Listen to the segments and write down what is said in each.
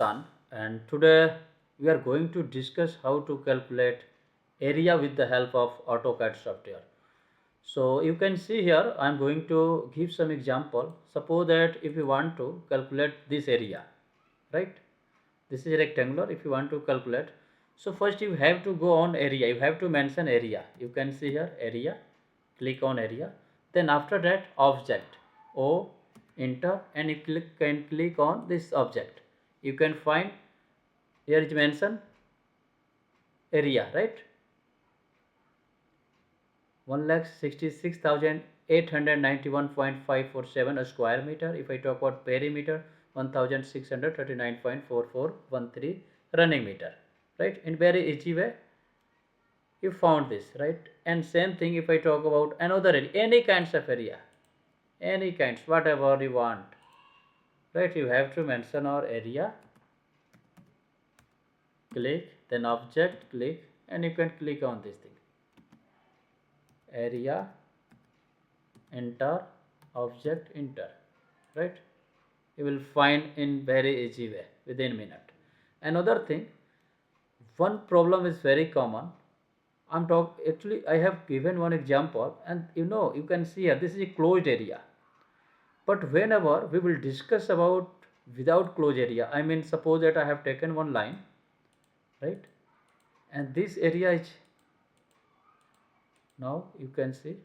Sun, and today we are going to discuss how to calculate area with the help of AutoCAD software. So you can see here I am going to give some example. Suppose that if you want to calculate this area, right? This is rectangular. If you want to calculate, so first you have to go on area. You have to mention area. You can see here area. Click on area. Then after that object. O, enter, and you can click on this object. You can find here is mentioned area, right? 1,66,891.547 a square meter. If I talk about perimeter, 1,639.4413 running meter, right? In very easy way you found this, right? And same thing if I talk about another area, any kinds of area, any kinds, whatever you want, right? You have to mention our area, click, then object, click, and you can click on this thing, area, enter, object, enter, right? You will find in very easy way within minute. Another thing, one problem is very common. Actually I have given one example, and you can see here this is a closed area. But whenever we will discuss about without closed area, I mean suppose that I have taken one line, right? And this area is, now you can see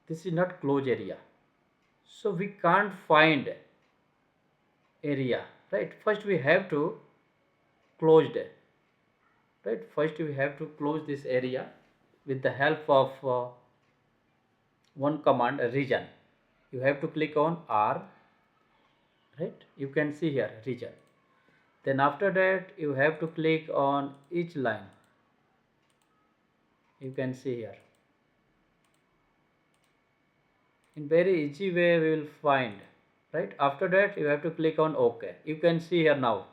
this is not closed area. So we can't find area, right? First we have to close it, right? First we have to close this area with the help of one command, region. You have to click on R, right? You can see here region. Then after that you have to click on each line. You can see here. In very easy way we will find, right? After that you have to click on OK. You can see here now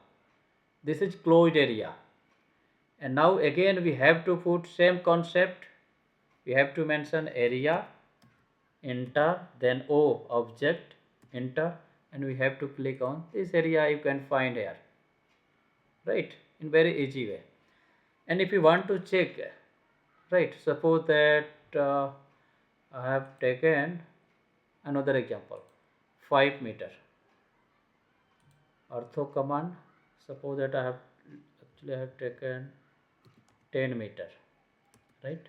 this is closed area. And now again we have to put same concept. We have to mention area, enter, then O, object, enter, and we have to click on this area. You can find here, right? In very easy way. And if you want to check, right, suppose that I have taken another example, 5 meter ortho command. Suppose that I have taken 10 meter, right?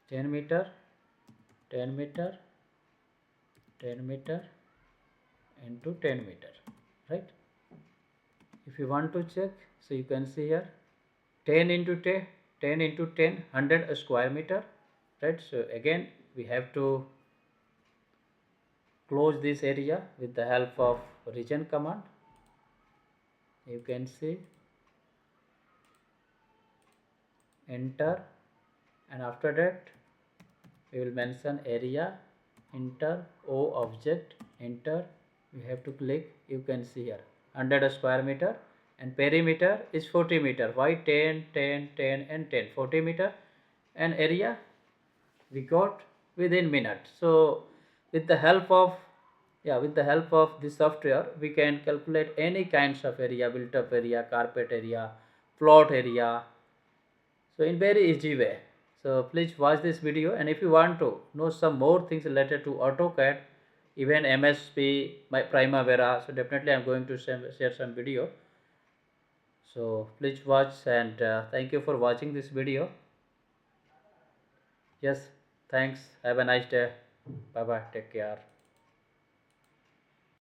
10 meter, 10 meter, 10 meter into 10 meter, right? If you want to check, so you can see here 10 into 10, 10 into 10, 100 a square meter, right? So again we have to close this area with the help of region command. You can see, enter, and after that we will mention area, enter, O, object, enter. We have to click. You can see here 100 a square meter, and perimeter is 40 meter. Why 10, 10, 10 and 10, 40 meter, and area we got within minute. So with the help of this software we can calculate any kinds of area, built up area, carpet area, plot area, so in very easy way. So please watch this video, and if you want to know some more things related to AutoCAD, even MSP, my Primavera, so definitely I'm going to share some video. So please watch, and thank you for watching this video. Yes, thanks. Have a nice day. Bye bye. Take care.